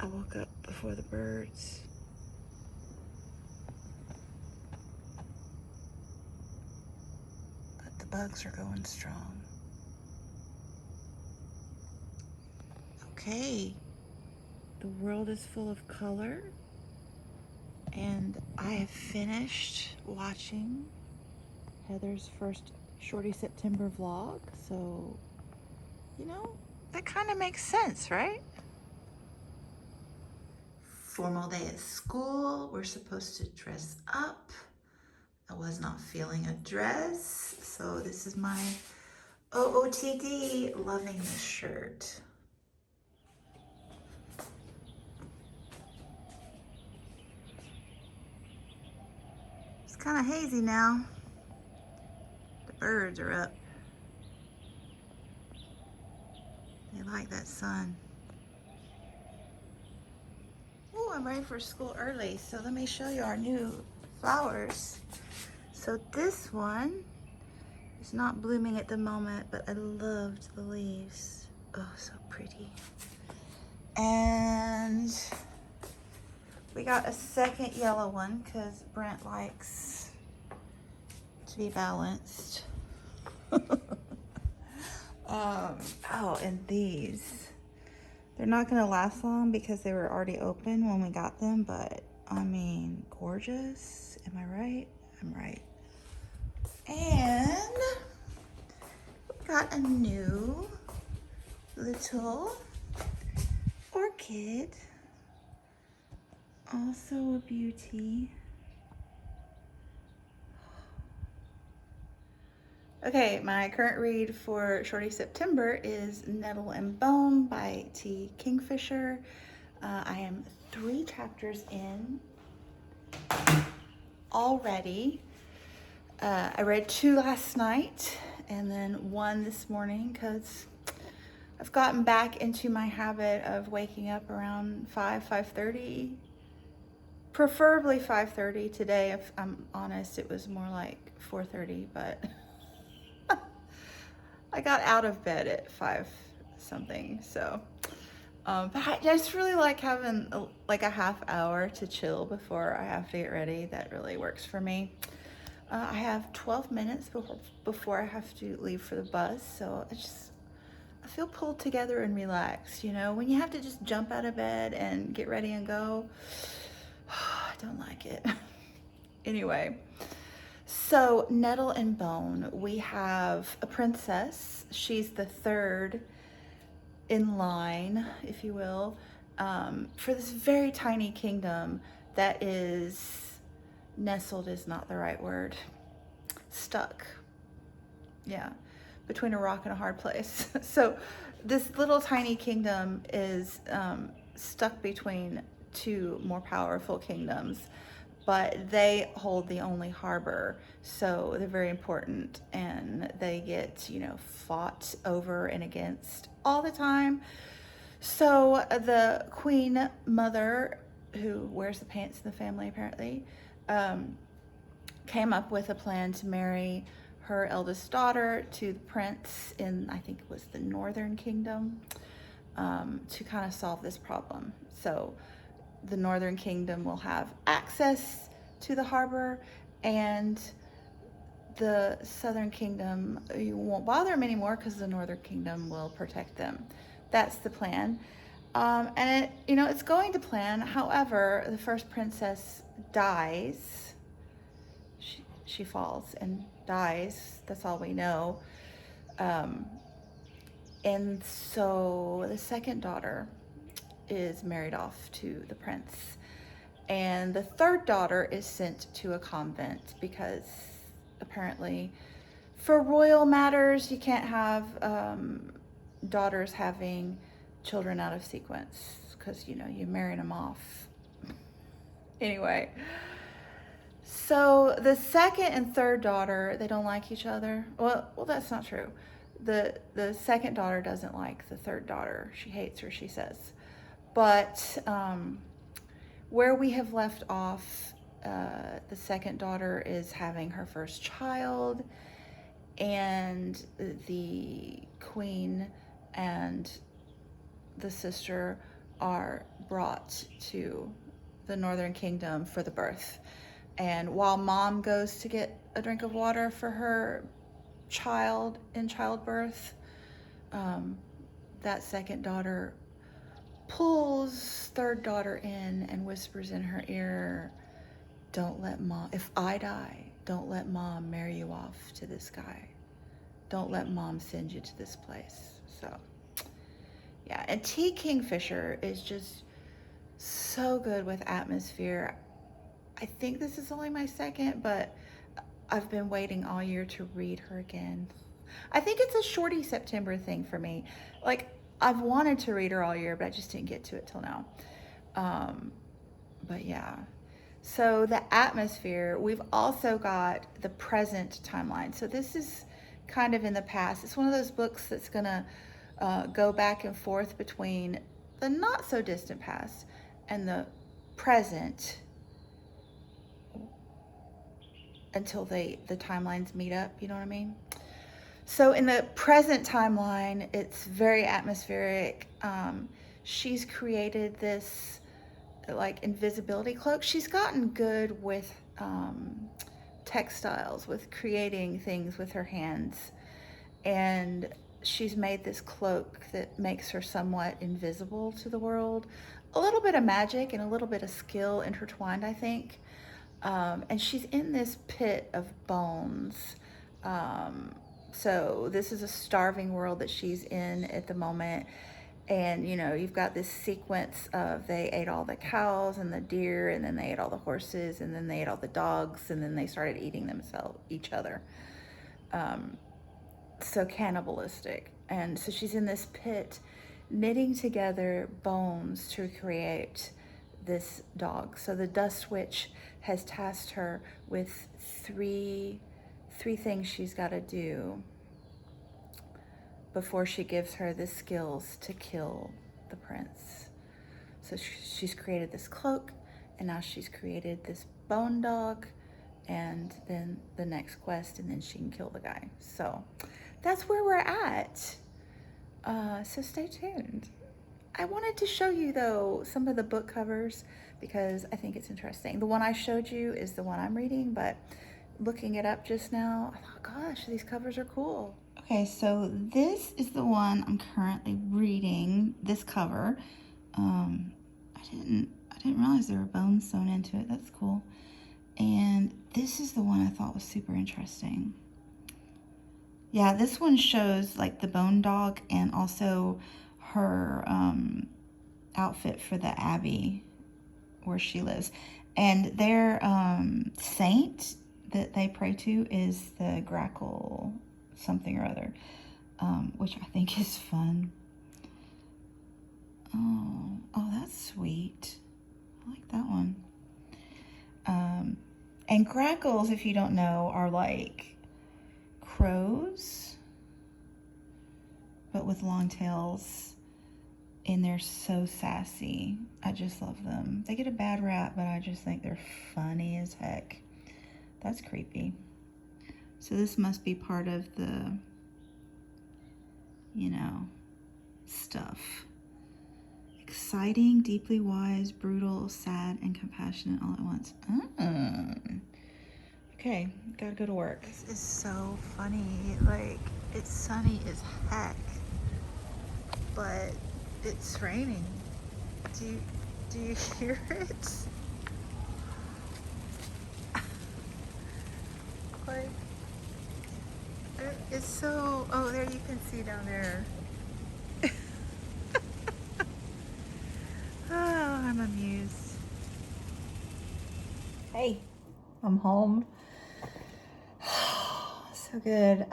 I woke up before the birds. But the bugs are going strong. Okay. The world is full of color. And I have finished watching Heather's first Shorty September vlog. So, you know, that kind of makes sense, right? Formal day at school. We're supposed to dress up. I was not feeling a dress, so this is my OOTD. Loving this shirt. It's kind of hazy now. The birds are up. They like that sun. Oh, I'm ready for school early, so let me show you our new flowers. So this one is not blooming at the moment, but I loved the leaves. Oh, so pretty. And we got a second yellow one because Brent likes to be balanced. Oh, and these. They're not gonna last long because they were already open when we got them, but I mean, gorgeous. Am I right? I'm right. And we got a new little orchid. Also a beauty. Okay, my current read for Shorty September is Nettle and Bone by T. Kingfisher. I am 3 chapters in already. I read 2 last night and then 1 this morning because I've gotten back into my habit of waking up around 5:30. Preferably 5:30. Today, if I'm honest, it was more like 4:30, but I got out of bed at 5 something, so. But I just really like having like a half hour to chill before I have to get ready. That really works for me. I have 12 minutes before I have to leave for the bus, so I feel pulled together and relaxed. You know, when you have to just jump out of bed and get ready and go, I don't like it. Anyway, so Nettle and Bone, we have a princess. She's the 3rd in line, if you will, for this very tiny kingdom that is nestled is not the right word. Stuck. Yeah, between a rock and a hard place. So this little tiny kingdom is stuck between 2 more powerful kingdoms, but they hold the only harbor, so they're very important, and they get, you know, fought over and against all the time. So the queen mother, who wears the pants in the family apparently, came up with a plan to marry her eldest daughter to the prince in, I think it was the Northern Kingdom, to kind of solve this problem. So the Northern Kingdom will have access to the harbor, and the Southern Kingdom, you won't bother them anymore because the Northern Kingdom will protect them. That's the plan. And it, you know, it's going to plan. However, the first princess dies. She falls and dies. That's all we know. And so the second daughter is married off to the prince. And the 3rd daughter is sent to a convent because apparently for royal matters, you can't have daughters having children out of sequence because, you know, you're marrying them off. Anyway, so the 2nd and 3rd daughter, they don't like each other. Well, that's not true. The 2nd daughter doesn't like the 3rd daughter. She hates her, she says. But where we have left off, the 2nd daughter is having her first child, and the queen and the sister are brought to the Northern Kingdom for the birth. And while mom goes to get a drink of water for her child in childbirth, that second daughter pulls third daughter in and whispers in her ear, don't let mom, if I die, don't let mom marry you off to this guy. Don't let mom send you to this place. So, yeah. And Tea Kingfisher is just so good with atmosphere. I think this is only my second, but I've been waiting all year to read her again. I think it's a Shorty September thing for me. Like, I've wanted to read her all year, but I just didn't get to it till now. But yeah. So the atmosphere, we've also got the present timeline. So this is kind of in the past. It's one of those books that's gonna go back and forth between the not so distant past and the present until the timelines meet up, you know what I mean? So in the present timeline, it's very atmospheric. She's created this like invisibility cloak. She's gotten good with textiles, with creating things with her hands. And she's made this cloak that makes her somewhat invisible to the world. A little bit of magic and a little bit of skill intertwined, I think. And she's in this pit of bones. So this is a starving world that she's in at the moment. And, you know, you've got this sequence of they ate all the cows and the deer, and then they ate all the horses, and then they ate all the dogs, and then they started eating each other. So cannibalistic. And so she's in this pit knitting together bones to create this dog. So the Dust Witch has tasked her with three things she's got to do before she gives her the skills to kill the prince. So she's created this cloak, and now she's created this bone dog, and then the next quest, and then she can kill the guy. So that's where we're at. So stay tuned. I wanted to show you, though, some of the book covers because I think it's interesting. The one I showed you is the one I'm reading, but looking it up just now, I thought, gosh, these covers are cool. Okay, so this is the one I'm currently reading, this cover. I didn't realize there were bones sewn into it. That's cool. And this is the one I thought was super interesting. Yeah, this one shows like the bone dog and also her outfit for the abbey where she lives. And their saint that they pray to is the grackle something or other, which I think is fun. Oh, that's sweet. I like that one. And grackles, if you don't know, are like crows, but with long tails, and they're so sassy. I just love them. They get a bad rap, but I just think they're funny as heck. That's creepy. So this must be part of the, you know, stuff. Exciting, deeply wise, brutal, sad, and compassionate all at once. Okay, gotta go to work. This is so funny. Like, it's sunny as heck, but it's raining. Do you hear it? Like, it's so, oh, there you can see down there. Oh, I'm amused. Hey, I'm home. So good.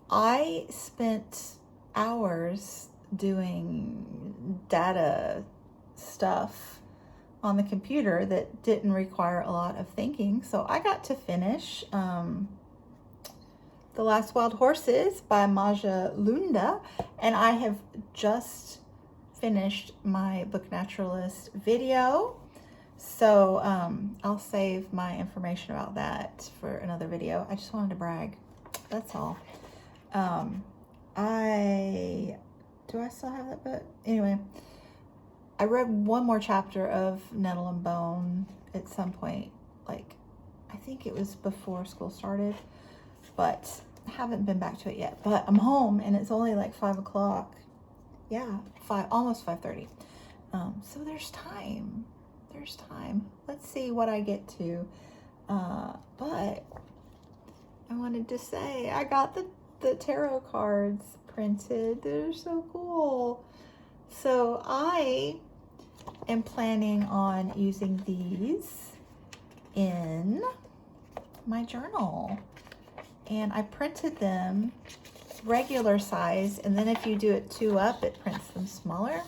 I spent hours doing data stuff on the computer that didn't require a lot of thinking. So I got to finish The Last Wild Horses by Maja Lunda, and I have just finished my Book Naturalist video. So I'll save my information about that for another video. I just wanted to brag. That's all. I do I still have that book? Anyway, I read one more chapter of Nettle and Bone at some point, like I think it was before school started, but I haven't been back to it yet. But I'm home and it's only like 5 o'clock. Yeah, almost 5:30. So there's time. There's time. Let's see what I get to. But I wanted to say I got the tarot cards printed. They're so cool. So I am planning on using these in my journal. And I printed them regular size, and then if you do it 2 up, it prints them smaller.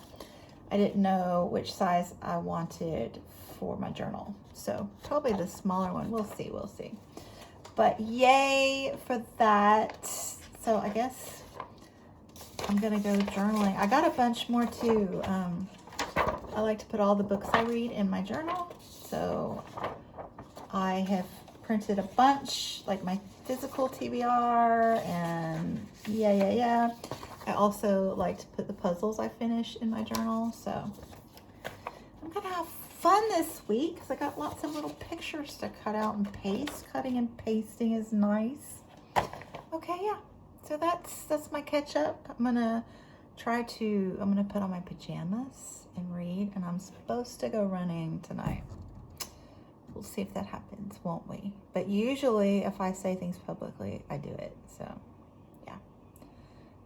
I didn't know which size I wanted for my journal, so probably the smaller one. We'll see. But yay for that. So I guess I'm gonna go journaling. I got a bunch more too. I like to put all the books I read in my journal, so I have printed a bunch, like my physical TBR, and yeah. I also like to put the puzzles I finish in my journal, so I'm gonna have fun this week because I got lots of little pictures to cut out and paste. Cutting and pasting is nice. Okay, yeah. So that's my catch up. I'm gonna put on my pajamas and read, and I'm supposed to go running tonight. We'll see if that happens, won't we? But usually if I say things publicly, I do it. So yeah.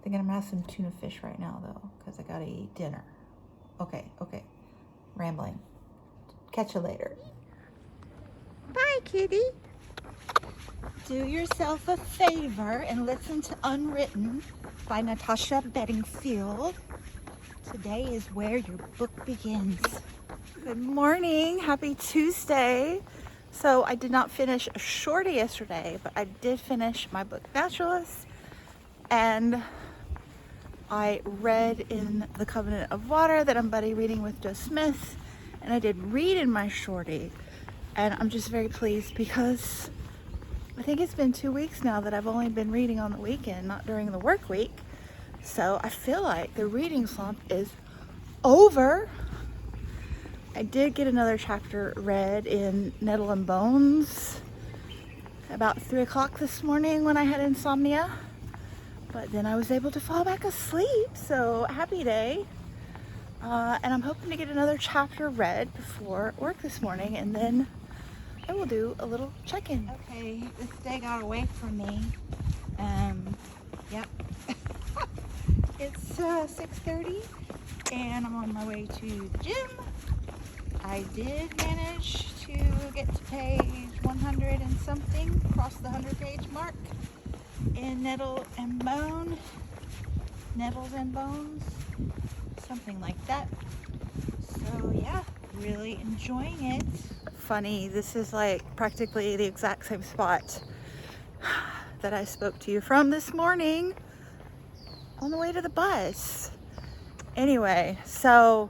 Thinking I'm gonna have some tuna fish right now though, because I gotta eat dinner. Okay. Rambling. Catch you later. Bye, kitty. Do yourself a favor and listen to Unwritten by Natasha Bedingfield. Today is where your book begins. Good morning, happy Tuesday. So I did not finish Shorty yesterday, but I did finish my book Naturalist, and I read in The Covenant of Water that I'm buddy reading with Joe Smith, and I did read in my Shorty, and I'm just very pleased because I think it's been 2 weeks now that I've only been reading on the weekend, not during the work week. So I feel like the reading slump is over. I did get another chapter read in Nettle and Bones about 3 o'clock this morning when I had insomnia, but then I was able to fall back asleep, so happy day. And I'm hoping to get another chapter read before work this morning, and then I will do a little check-in. Okay, this day got away from me. Yep. It's 6:30 and I'm on my way to the gym. I did manage to get to page 100 and something, cross the 100-page mark in Nettle and Bone. Nettles and Bones, something like that. So yeah, really enjoying it. Funny, this is like practically the exact same spot that I spoke to you from this morning on the way to the bus. Anyway, so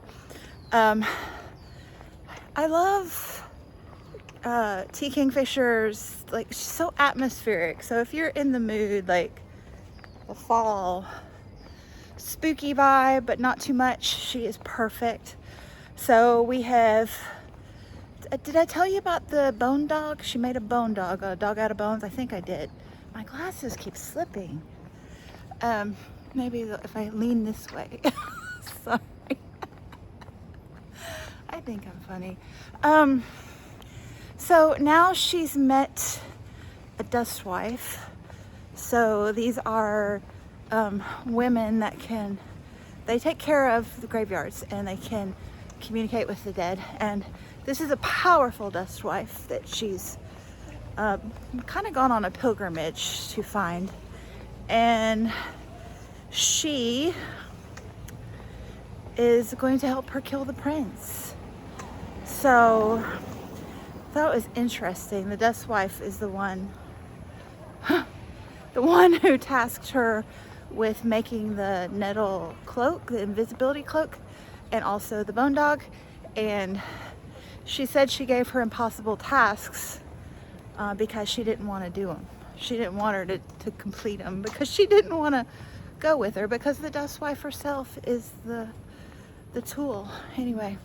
I love T. Kingfisher's, like, she's so atmospheric. So if you're in the mood, like the fall spooky vibe, but not too much, she is perfect. So we have, did I tell you about the bone dog? She made a bone dog, a dog out of bones. I think I did. My glasses keep slipping. Maybe if I lean this way. Sorry. I think I'm funny. So now she's met a dust wife. So these are women that they take care of the graveyards and they can communicate with the dead. And this is a powerful dust wife that she's kind of gone on a pilgrimage to find. And she is going to help her kill the prince. So that was interesting. The dust wife is the one who tasked her with making the Nettle cloak, the invisibility cloak, and also the bone dog. And she said she gave her impossible tasks because she didn't want to do them. She didn't want her to complete them because she didn't want to go with her, because the dust wife herself is the tool. Anyway,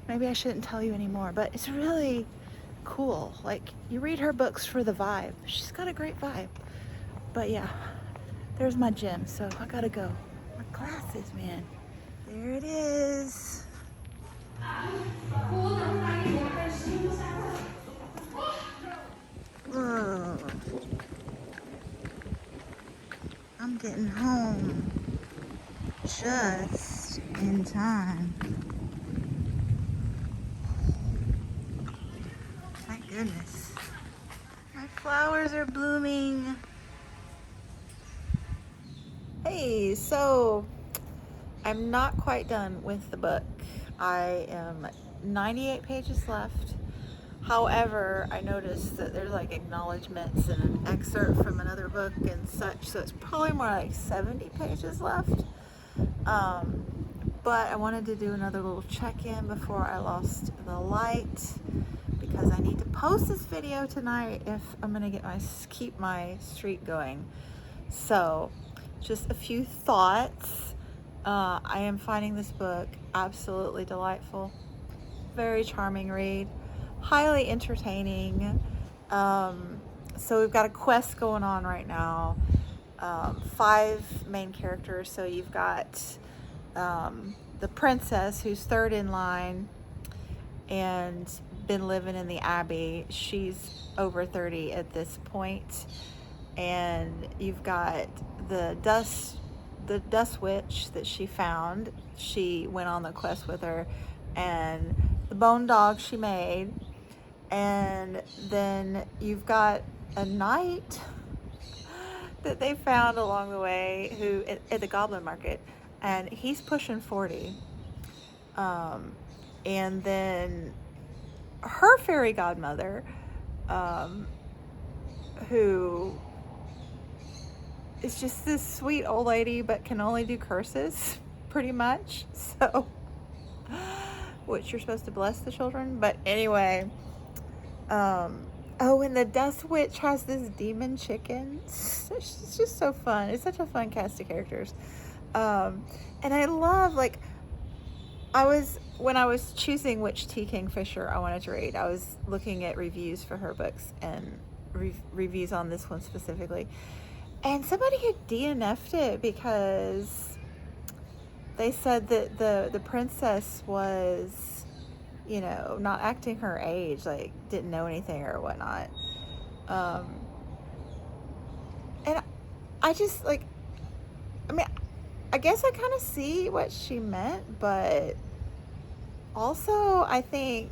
maybe I shouldn't tell you anymore, but it's really cool. Like, you read her books for the vibe. She's got a great vibe. But yeah, there's my gym, so I gotta go. My glasses, man. There it is. Whoa. I'm getting home just in time. Thank goodness. My flowers are blooming. Hey, so I'm not quite done with the book. I am 98 pages left. However, I noticed that there's like acknowledgments and an excerpt from another book and such, so it's probably more like 70 pages left. But I wanted to do another little check-in before I lost the light, because I need to post this video tonight if I'm gonna keep my streak going. So, just a few thoughts. I am finding this book absolutely delightful. Very charming read. Highly entertaining. So we've got a quest going on right now. 5 main characters. So you've got the princess, who's third in line and been living in the abbey. She's over 30 at this point. And you've got the dust witch that she found. She went on the quest with her, and the bone dog she made. And then you've got a knight that they found along the way, who at the goblin market, and he's pushing 40. And then her fairy godmother, who is just this sweet old lady, but can only do curses, pretty much. So, which you're supposed to bless the children. But anyway, oh, and the dust witch has this demon chicken. It's just so fun. It's such a fun cast of characters. And I love, like, when I was choosing which T. Kingfisher I wanted to read, I was looking at reviews for her books and reviews on this one specifically. And somebody had DNF'd it because they said that the princess was, you know, not acting her age, like didn't know anything or whatnot. And I just, like, I mean, I guess I kind of see what she meant, but also I think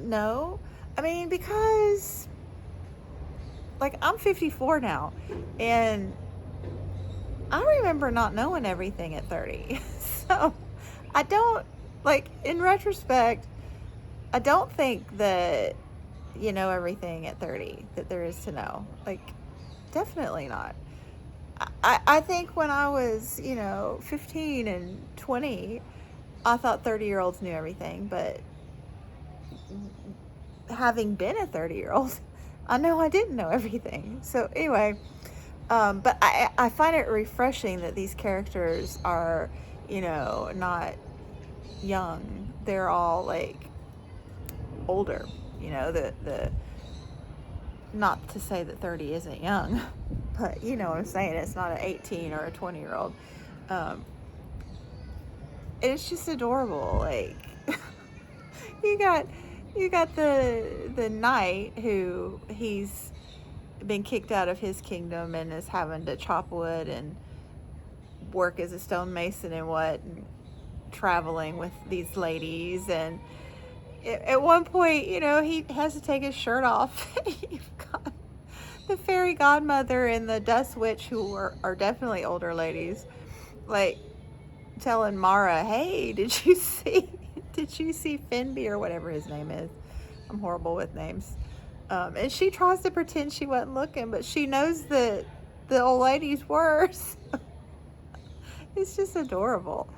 no. I mean, because, like, I'm 54 now, and I remember not knowing everything at 30. So I don't, like, in retrospect, I don't think that you know everything at 30 that there is to know. Like, definitely not. I think when I was, 15 and 20, I thought 30-year-olds knew everything, but having been a 30-year-old, I know I didn't know everything. So anyway, but I find it refreshing that these characters are, not young. They're all, like, older. The not to say that 30 isn't young, but you know what I'm saying. It's not an 18 or a 20-year-old. It's just adorable. Like, you got the knight who he's been kicked out of his kingdom and is having to chop wood and work as a stonemason and traveling with these ladies. And at one point, he has to take his shirt off. You've got the fairy godmother and the dust witch, who are definitely older ladies, like, telling Mara, hey, did you see Finby, or whatever his name is? I'm horrible with names. And she tries to pretend she wasn't looking, but she knows that the old ladies were. So it's just adorable.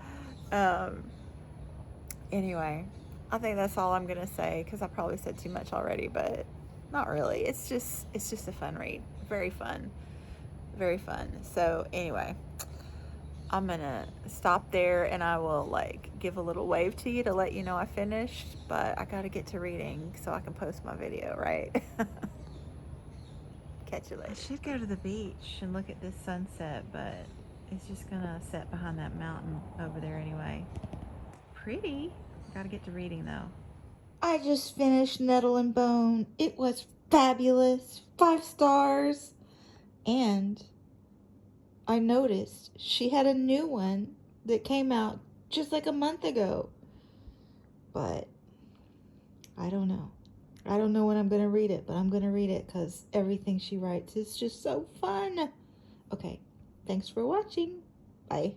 Anyway, I think that's all I'm gonna say, because I probably said too much already, but not really. It's just a fun read. Very fun. very fun. So anyway, I'm gonna stop there and I will like give a little wave to you to let you know I finished, but I gotta get to reading so I can post my video, right? Catch you later. I should go to the beach and look at this sunset, but it's just gonna set behind that mountain over there anyway. Pretty. Gotta get to reading though. I just finished Nettle and Bone. It was fabulous. 5 stars. And I noticed she had a new one that came out just like a month ago. But I don't know. I don't know when I'm going to read it, but I'm going to read it because everything she writes is just so fun. Okay, thanks for watching. Bye.